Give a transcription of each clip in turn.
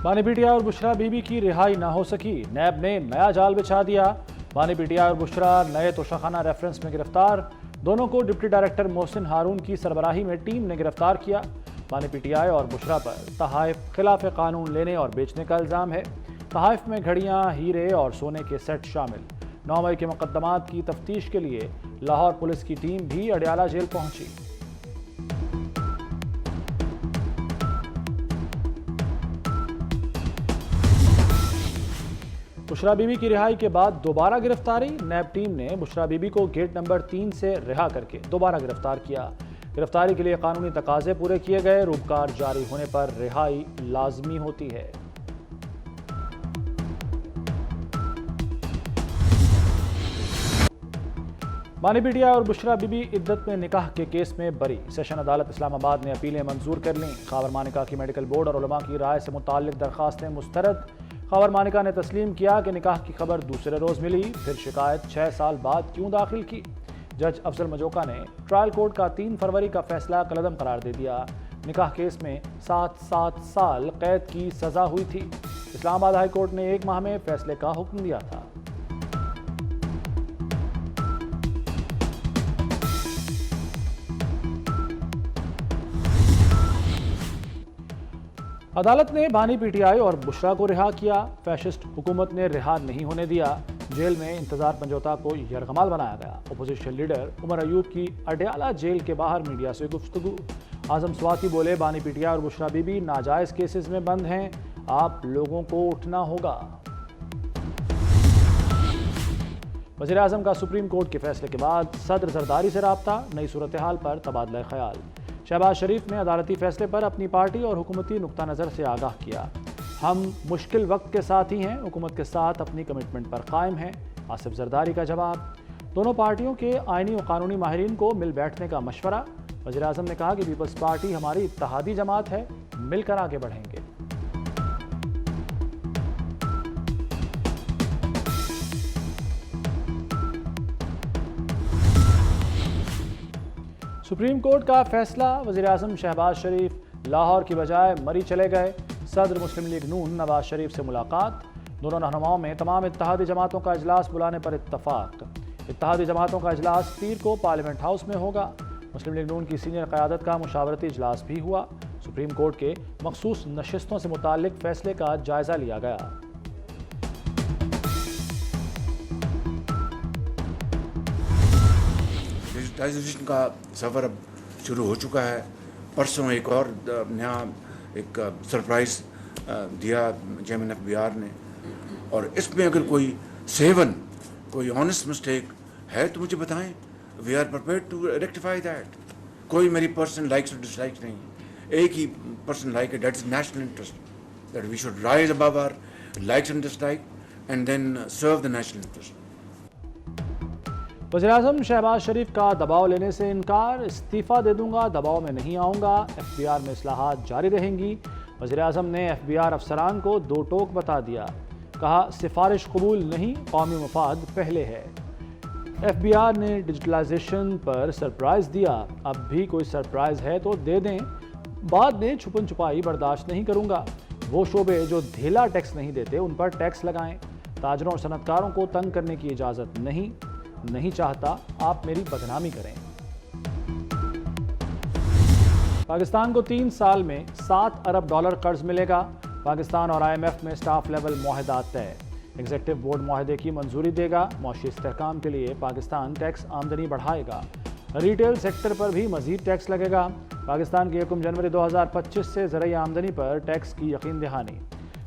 बानी पीटीआई और बुशरा बीबी की रिहाई ना हो सकी, नैब ने नया जाल बिछा दिया। बानी पीटीआई और बुशरा नए तोशाखाना रेफरेंस में गिरफ्तार। दोनों को डिप्टी डायरेक्टर मोहसिन हारून की सरबराही में टीम ने गिरफ्तार किया। बानी पीटीआई और बुशरा पर तहाइफ खिलाफ कानून लेने और बेचने का इल्ज़ाम है। तहाइफ में घड़ियां, हीरे और सोने के सेट शामिल। 9 मई के मुकदमात की तफ्तीश के लिए लाहौर पुलिस की टीम भी अडयाला जेल पहुंची। बुशरा बीबी की रिहाई के बाद दोबारा गिरफ्तारी। नैब टीम ने बुशरा बीबी को गेट नंबर 3 से रिहा करके दोबारा गिरफ्तार किया। गिरफ्तारी के लिए कानूनी तकाजे पूरे किए गए। रूबकार जारी होने पर रिहाई लाजमी होती है। बानी पीटीआई और बुशरा बीबी इद्दत में निकाह के केस में बरी। सेशन अदालत इस्लामाबाद ने अपीलें मंजूर कर लीं। खावर मानिका की मेडिकल बोर्ड और उलमा की राय से मुताल्लिक दरखास्तें मुस्तरद। खावर मानिका ने तस्लीम किया कि निकाह की खबर दूसरे रोज मिली, फिर शिकायत 6 साल बाद क्यों दाखिल की। जज अफजल मजोका ने ट्रायल कोर्ट का 3 फरवरी का फैसला कलअदम करार दे दिया। निकाह केस में 7 साल कैद की सजा हुई थी। इस्लामाबाद हाई कोर्ट ने 1 माह में फैसले का हुक्म दिया था। अदालत ने बानी पीटीआई और बुशरा को रिहा किया। फैशिस्ट हुकूमत ने रिहा नहीं होने दिया। जेल में इंतजार पंजोता को यरगमाल बनाया गया। अपोजिशन लीडर उमर अयूब की अडयाला जेल के बाहर मीडिया से गुफ्तगू। आजम स्वाति बोले, बानी पीटीआई और बुशरा बीबी नाजायज केसेस में बंद हैं, आप लोगों को उठना होगा। वज़ीर आज़म का सुप्रीम कोर्ट के फैसले के बाद सदर जरदारी से राब्ता, नई सूरत हाल पर तबादला ख्याल। शहबाज शरीफ ने अदालती फैसले पर अपनी पार्टी और हुकूमती नुक्ता नज़र से आगाह किया। हम मुश्किल वक्त के साथ ही हैं, हुकूमत के साथ अपनी कमिटमेंट पर कायम हैं। आसिफ जरदारी का जवाब। दोनों पार्टियों के आइनी और कानूनी माहिरीन को मिल बैठने का मशवरा। वज़ीर आज़म ने कहा कि पीपल्स पार्टी हमारी इत्तेहादी जमात है, मिलकर आगे बढ़ेंगे। सुप्रीम कोर्ट का फैसला। वज़ीर आज़म शहबाज शरीफ लाहौर की बजाय मरी चले गए। सदर मुस्लिम लीग नून नवाज शरीफ से मुलाकात। दोनों रहनुमाओं में तमाम इत्तेहादी जमातों का इजलास बुलाने पर इत्तफाक। इत्तेहादी जमातों का इजलास 3 को पार्लियामेंट हाउस में होगा। मुस्लिम लीग नून की सीनियर क़यादत का मुशावरती इजलास भी हुआ। सुप्रीम कोर्ट के मखसूस नशिस्तों से मुताल्लिक फैसले का जायजा लिया गया। डिजिटाइजेशन का सफ़र अब शुरू हो चुका है। परसों एक और नया एक सरप्राइज़ दिया चेयरमैन FBI ने, और इसमें अगर कोई सेवन, कोई ऑनेस्ट मिस्टेक है तो मुझे बताएं। We are prepared to rectify that. कोई मेरी पर्सनल लाइक्स और डिसलाइक्स नहीं, एक ही पर्सनल लाइक है, that is national interest, that we should rise above our likes and dislike and then serve the national interest. वज़ीर आज़म शहबाज शरीफ का दबाव लेने से इनकार। इस्तीफ़ा दे दूंगा, दबाव में नहीं आऊँगा। FBR में इस्लाहात जारी रहेंगी। वज़ीर आज़म ने FBR अफसरान को 2 टोक बता दिया। कहा, सिफारिश कबूल नहीं, कौमी मफाद पहले है। FBR ने डिजिटलाइजेशन पर सरप्राइज़ दिया। अब भी कोई सरप्राइज़ है तो दे दें, बाद में छुपन छुपाई बर्दाश्त नहीं करूँगा। वो शोबे जो ढीला टैक्स नहीं देते उन पर टैक्स लगाएं। ताजरों और सनतकारों को तंग करने की इजाज़त नहीं चाहता आप मेरी बदनामी करें। पाकिस्तान को 3 साल में $7 अरब कर्ज मिलेगा। पाकिस्तान और IMF में स्टाफ लेवल मुआहदा तय। एग्जीक्यूटिव बोर्ड मुआहदे की मंजूरी देगा। मौशी इस्तेहकाम के लिए पाकिस्तान टैक्स आमदनी बढ़ाएगा। रिटेल सेक्टर पर भी मजीद टैक्स लगेगा। पाकिस्तान की 1 जनवरी 2025 से ज़राई आमदनी पर टैक्स की यकीन दहानी।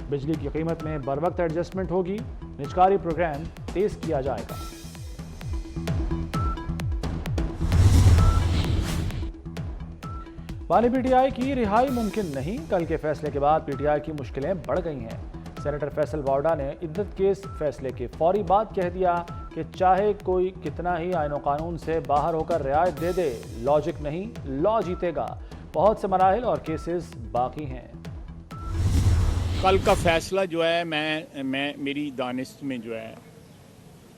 बिजली की कीमत में बर वक्त एडजस्टमेंट होगी। निजकारी प्रोग्राम तेज़ किया जाएगा। बानी पीटीआई की रिहाई मुमकिन नहीं। कल के फैसले के बाद पीटीआई की मुश्किलें बढ़ गई हैं। सेनेटर फैसल वावडा ने इद्दत केस फैसले के फौरी बाद कह दिया कि चाहे कोई कितना ही आईन और कानून से बाहर होकर रियायत दे दे, लॉजिक नहीं, लॉ जीतेगा। बहुत से मराहिल और केसेस बाकी हैं। कल का फैसला जो है, मैं मेरी दानिश में जो है,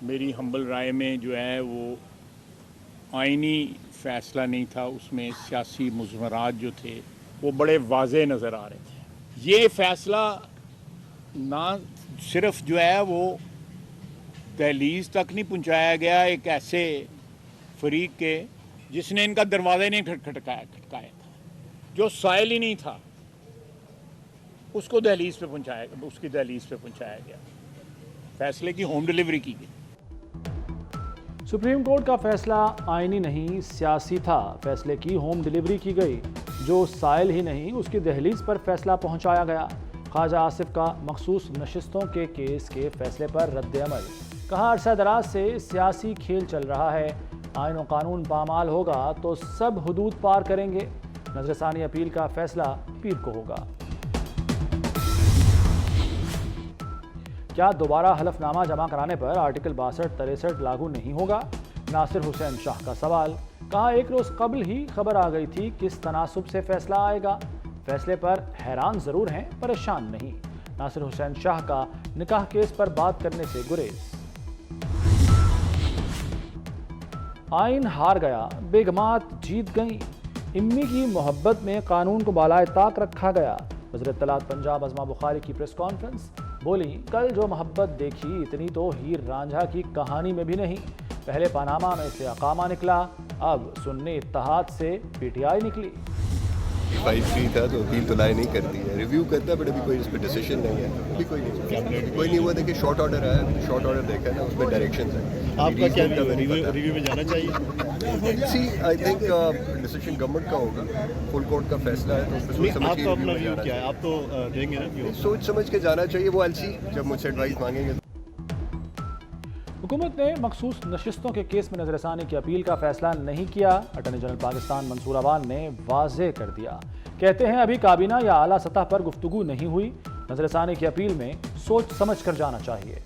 मेरी हम्बल राय में जो है, वो आइनी फ़ैसला नहीं था। उसमें सियासी मुज़मरात जो थे वो बड़े वाज़े नज़र आ रहे थे। ये फ़ैसला ना सिर्फ जो है वो दहलीज तक नहीं पहुंचाया गया एक ऐसे फरीक के जिसने इनका दरवाज़ा ही नहीं खटकाया था, जो साइल ही नहीं था, उसको दहलीज पे पहुंचाया, उसकी दहलीज पे पहुंचाया गया। फैसले की होम डिलीवरी की गई। सुप्रीम कोर्ट का फैसला आईनी नहीं सियासी था। फैसले की होम डिलीवरी की गई। जो साइल ही नहीं उसकी दहलीज पर फैसला पहुंचाया गया। ख्वाजा आसिफ का मखसूस नशिस्तों के केस के फैसले पर रद्द-ए-अमल। कहा अरसा दराज से सियासी खेल चल रहा है। आइन और कानून पामाल होगा तो सब हुदूद पार करेंगे। नजरसानी अपील का फैसला पीर को होगा। क्या दोबारा हलफनामा जमा कराने पर आर्टिकल 62-63 लागू नहीं होगा? नासिर हुसैन शाह का सवाल। कहा एक रोज कबल ही खबर आ गई थी किस तनासुब से फैसला आएगा। फैसले पर हैरान जरूर हैं, परेशान नहीं। नासिर हुसैन शाह का निकाह केस पर बात करने से गुरेज। आइन हार गया, बेगमात जीत गई। इम्मी की मोहब्बत में कानून को बालाए ताक रखा गया। वज़ीर इत्तलात पंजाब अज़मा बुखारी की प्रेस कॉन्फ्रेंस। बोली कल जो मोहब्बत देखी इतनी तो हीर रांझा की कहानी में भी नहीं। पहले पनामा में से अकामा निकला, अब सुन्नी इत्तेहाद से पीटीआई निकली। 5-3 था तो अपील तो लाए नहीं करती है, रिव्यू करता है, बट अभी कोई इस पर डिसीजन नहीं है। अभी कोई नहीं हुआ। देखिए शॉर्ट ऑर्डर आया, शॉर्ट ऑर्डर देखा ना, उसमें डायरेक्शंस है। आपका क्या रिव्यू में जाना चाहिए? सी आई थिंक डिसीजन गवर्नमेंट का होगा, फुल कोर्ट का फैसला है तो उसमें सोच समझ के आपका अपना व्यू क्या है? आप तो देंगे ना व्यू? सोच समझ के जाना चाहिए। वो एलसी जब मुझसे एडवाइस मांगेंगे। हुकूमत ने मखसूस नशिस्तों के केस में नजरसानी की अपील का फैसला नहीं किया। अटॉर्नी जनरल पाकिस्तान मंसूर अवान ने वाज़ेह कर दिया। कहते हैं अभी काबीना या आला सतह पर गुफ्तगू नहीं हुई। नजरसानी की अपील में सोच समझ कर जाना चाहिए।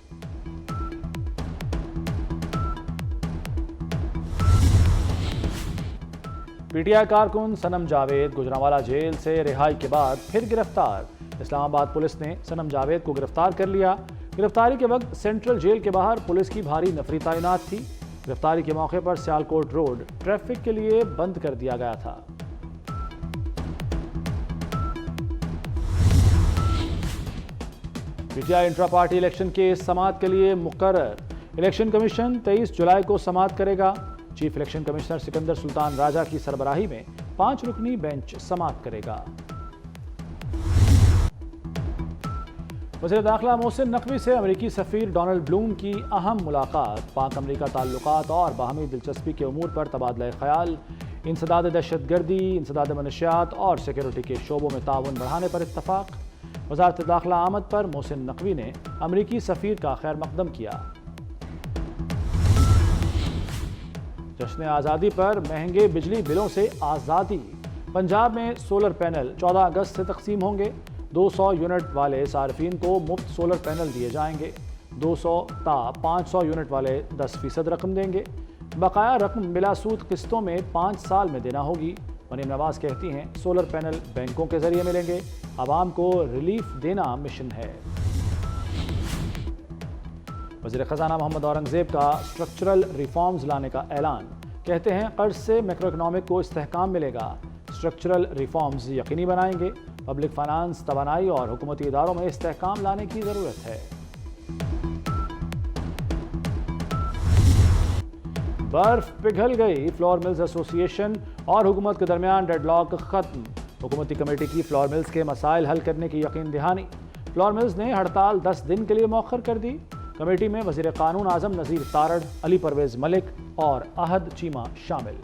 पीटीआई कारकुन सनम जावेद गुजरांवाला जेल से रिहाई के बाद फिर गिरफ्तार। इस्लामाबाद पुलिस ने सनम जावेद को गिरफ्तार कर लिया। गिरफ्तारी के वक्त सेंट्रल जेल के बाहर पुलिस की भारी नफरी तैनात थी। गिरफ्तारी के मौके पर सियालकोट रोड ट्रैफिक के लिए बंद कर दिया गया था। पीटीआई इंट्रा पार्टी इलेक्शन के समाअत के लिए मुकर्रर। इलेक्शन कमीशन 23 जुलाई को समाअत करेगा। Chief election commissioner Sikandar Sultan Raja की सरबराही में 5 रुकनी बेंच समाअत करेगा। वज़ीर दाखिला मोहसिन नकवी से अमेरिकी सफ़ीर डोनाल्ड ब्लूम की अहम मुलाकात। पाक अमेरिका ताल्लुकात और बाहमी दिलचस्पी के उमूर पर तबादला ख्याल। इंसदाद दहशतगर्दी, इंसदाद मनशियात और सिक्योरिटी के शोबों में ताउन बढ़ाने पर इत्तफाक। वज़ारत दाखिला आमद पर मोहसिन नकवी ने अमेरिकी सफ़ीर का खैर मकदम किया। जश्न आज़ादी पर महंगे बिजली बिलों से आज़ादी। पंजाब में सोलर पैनल 14 अगस्त से तकसीम होंगे। 200 यूनिट वाले सार्फिन को मुफ्त सोलर पैनल दिए जाएंगे। 200 ता 500 यूनिट वाले 10% रकम देंगे। बकाया रकम बिलासूद किस्तों में 5 साल में देना होगी। मरीम नवाज कहती हैं सोलर पैनल बैंकों के जरिए मिलेंगे। आवाम को रिलीफ देना मिशन है। वज़ीर ख़ज़ाना मोहम्मद औरंगज़ेब का स्ट्रक्चरल रिफॉर्म्स लाने का ऐलान। कहते हैं कर्ज से मैक्रो इकनॉमिक को इस्तेहकाम मिलेगा। स्ट्रक्चरल रिफॉर्म्स यकीनी बनाएंगे। पब्लिक फाइनेंस, तवानाई और हुकूमती इदारों में इस्तेहकाम लाने की ज़रूरत है। बर्फ पिघल गई। फ्लोर मिल्स एसोसिएशन और हुकूमत के दरमियान डेडलॉक खत्म। हुकूमती कमेटी की फ्लोर मिल्स के मसाइल हल करने की यकीन दहानी। फ्लोर मिल्स ने हड़ताल 10 दिन के लिए मौखर कर दी। कमेटी में वज़ीर कानून आज़म नज़ीर तारड़, अली परवेज़ मलिक और अहद चीमा शामिल।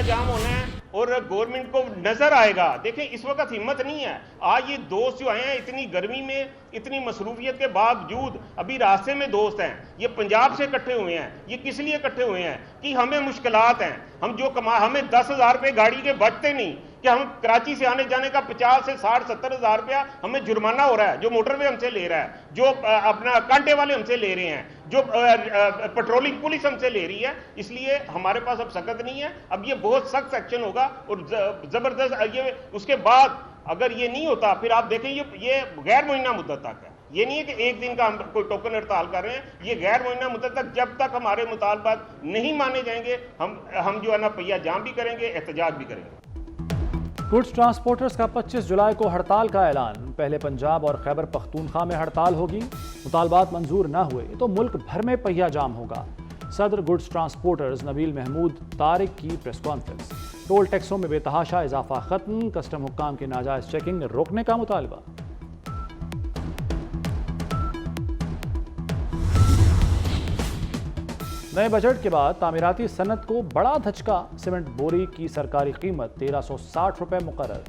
जाम होना है और गवर्नमेंट को नजर आएगा। देखें इस वक्त हिम्मत नहीं है। आज ये दोस्त जो आए हैं इतनी गर्मी में, इतनी मसरूफियत के बावजूद अभी रास्ते में दोस्त हैं। ये पंजाब से इकट्ठे हुए हैं। ये किस लिए इकट्ठे हुए हैं कि हमें मुश्किलात हैं। हम जो हमें 10,000 रुपये गाड़ी के बचते नहीं कि हम कराची से आने जाने का 50 से 60-70 हज़ार रुपया हमें जुर्माना हो रहा है, जो मोटरवे हमसे ले रहा है, जो अपना कांटे वाले हमसे ले रहे हैं, जो पेट्रोलिंग पुलिस हमसे ले रही है। इसलिए हमारे पास अब सकत नहीं है। अब ये बहुत सख्त एक्शन होगा और जबरदस्त। ये उसके बाद अगर ये नहीं होता फिर आप देखें ये गैर मुइन्ना मुद्दत तक है। ये नहीं है कि एक दिन का हम कोई टोकन हड़ताल कर रहे हैं। ये गैर मुइन्ना मुद्दत तक, जब तक हमारे मुतालबात नहीं माने जाएंगे हम जो है ना पहिया जाम भी करेंगे, एहतजाज भी करेंगे। गुड्स ट्रांसपोर्टर्स का 25 जुलाई को हड़ताल का ऐलान। पहले पंजाब और खैबर पख्तूनख्वा में हड़ताल होगी। मुतालबात मंजूर न हुए तो मुल्क भर में पहिया जाम होगा। सदर गुड्स ट्रांसपोर्टर्स नबील महमूद तारिक की प्रेस कॉन्फ्रेंस। टोल टैक्सों में बेतहाशा इजाफा खत्म, कस्टम हुक्काम की नाजायज चेकिंग रोकने का मुतालबा। नए बजट के बाद तामीराती सनत को बड़ा धचका। सीमेंट बोरी की सरकारी कीमत 1360 रुपए मुकर्रर।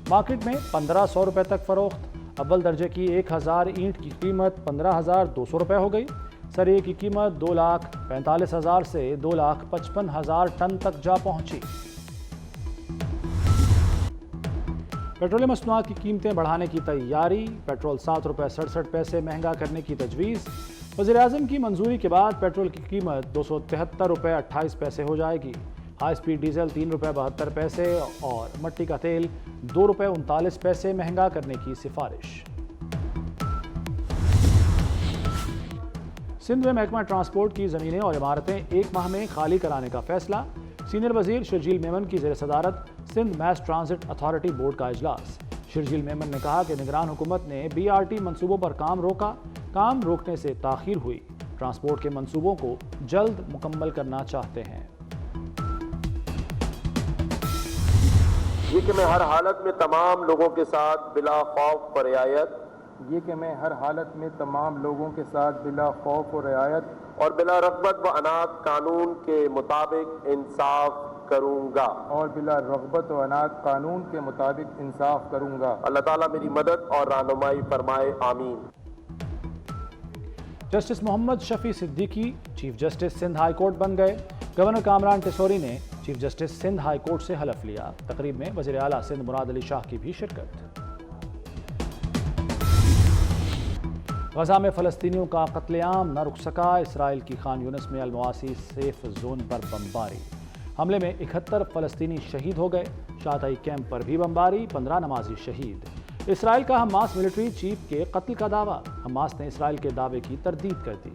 मार्केट में 1500 रुपए तक फरोख्त। अव्वल दर्जे की 1000 ईंट की कीमत 15,200 रुपए हो गई। सरिये की कीमत 2,45,000 से 2,55,000 टन तक जा पहुंची। पेट्रोलियम मसनूआत की कीमतें बढ़ाने की तैयारी। पेट्रोल 7 रुपए 67 पैसे महंगा करने की तजवीज़। वज़ीर-ए-आज़म की मंजूरी के बाद पेट्रोल की कीमत 273 रुपए 28 पैसे हो जाएगी। हाई स्पीड डीजल 3 रुपए 72 पैसे और मट्टी का तेल 2 रुपए 39 पैसे महंगा करने की सिफारिश। सिंध में महकमा ट्रांसपोर्ट की ज़मीनें और इमारतें 1 माह में खाली कराने का फैसला। सीनियर वजीर शर्जील मेमन की ज़ेर सदारत Sindh mass transit authority board का इजलास। शर्जील मेमन ने कहा कि निगरान हुकूमत ने BRT मंसूबों पर काम रोका। काम रोकने से ताखीर हुई। ट्रांसपोर्ट के मंसूबों को जल्द मुकम्मल करना चाहते हैं। ये कि मैं हर हालत में तमाम लोगों के साथ बिला खौफ व रियायत और बिला रग़बत व अनाद कानून के मुताबिक इंसाफ करूंगा अल्लाह ताला मेरी मदद और रहनुमाई फरमाए, आमीन। Justice Mohammad Shafi Siddiqui chief justice Sindh high court बन गए। गवर्नर कामरान टिसोरी ने chief justice Sindh high court से हलफ लिया। तकरीब में वज़ीर आला सिंध मुराद अली शाह की भी शिरकत। गजा में फ़लस्तीनियों का कत्लेआम न रुक सका। इसराइल की खान यूनिस में अल-मवासी सेफ जोन पर बमबारी। हमले में 71 फ़लस्तीनी शहीद हो गए। शाताई कैंप पर भी बमबारी, 15 नमाजी शहीद। इसराइल का हमास मिलिट्री चीफ के कत्ल का दावा। हमास ने इसराइल के दावे की तरदीद कर दी।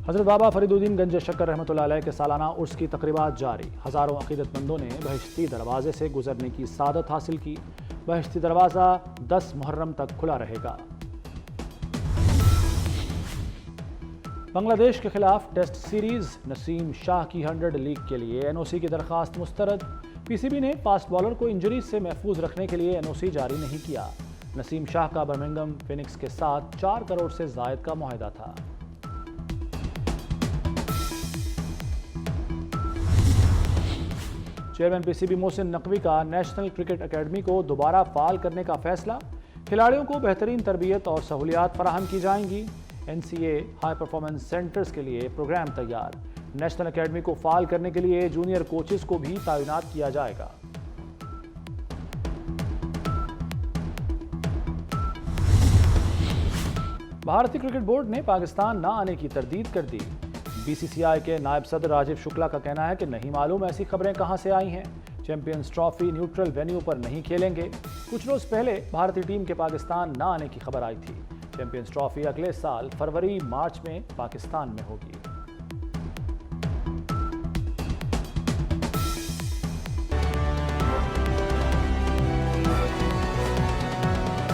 हज़रत बाबा फरीदुद्दीन गंज शक्कर रहमतुल्लाह अलैह के सालाना उर्स की तकरीबात जारी। हज़ारों अक़ीदतमंदों ने बहिश्ती दरवाजे से गुजरने की सादत हासिल की। बहिश्ती दरवाज़ा 10 मुहर्रम तक खुला रहेगा। बांग्लादेश के खिलाफ टेस्ट सीरीज। नसीम शाह की 100 लीग के लिए NOC की दरख्वास्त मुस्तरद। PCB ने फास्ट बॉलर को इंजरीज से महफूज रखने के लिए NOC जारी नहीं किया। नसीम शाह का बर्मिंघम फिनिक्स के साथ 4 करोड़ से ज़ायद का मुआहदा था। चेयरमैन PCB मोहसिन नकवी का नेशनल क्रिकेट अकेडमी को दोबारा फाल करने का फैसला। खिलाड़ियों को बेहतरीन तरबियत और सहूलियात फराहम की जाएंगी। NCA हाई परफॉर्मेंस सेंटर्स के लिए प्रोग्राम तैयार। नेशनल अकेडमी को फाल करने के लिए जूनियर कोचेस को भी तैनात किया जाएगा। भारतीय क्रिकेट बोर्ड ने पाकिस्तान न आने की तरदीद कर दी। BCCI के नायब सदर राजीव शुक्ला का कहना है कि नहीं मालूम ऐसी खबरें कहां से आई हैं। चैंपियंस ट्रॉफी न्यूट्रल वेन्यू पर नहीं खेलेंगे। कुछ रोज पहले भारतीय टीम के पाकिस्तान न आने की खबर आई थी। चैंपियंस ट्रॉफी अगले साल फरवरी-मार्च में पाकिस्तान में होगी।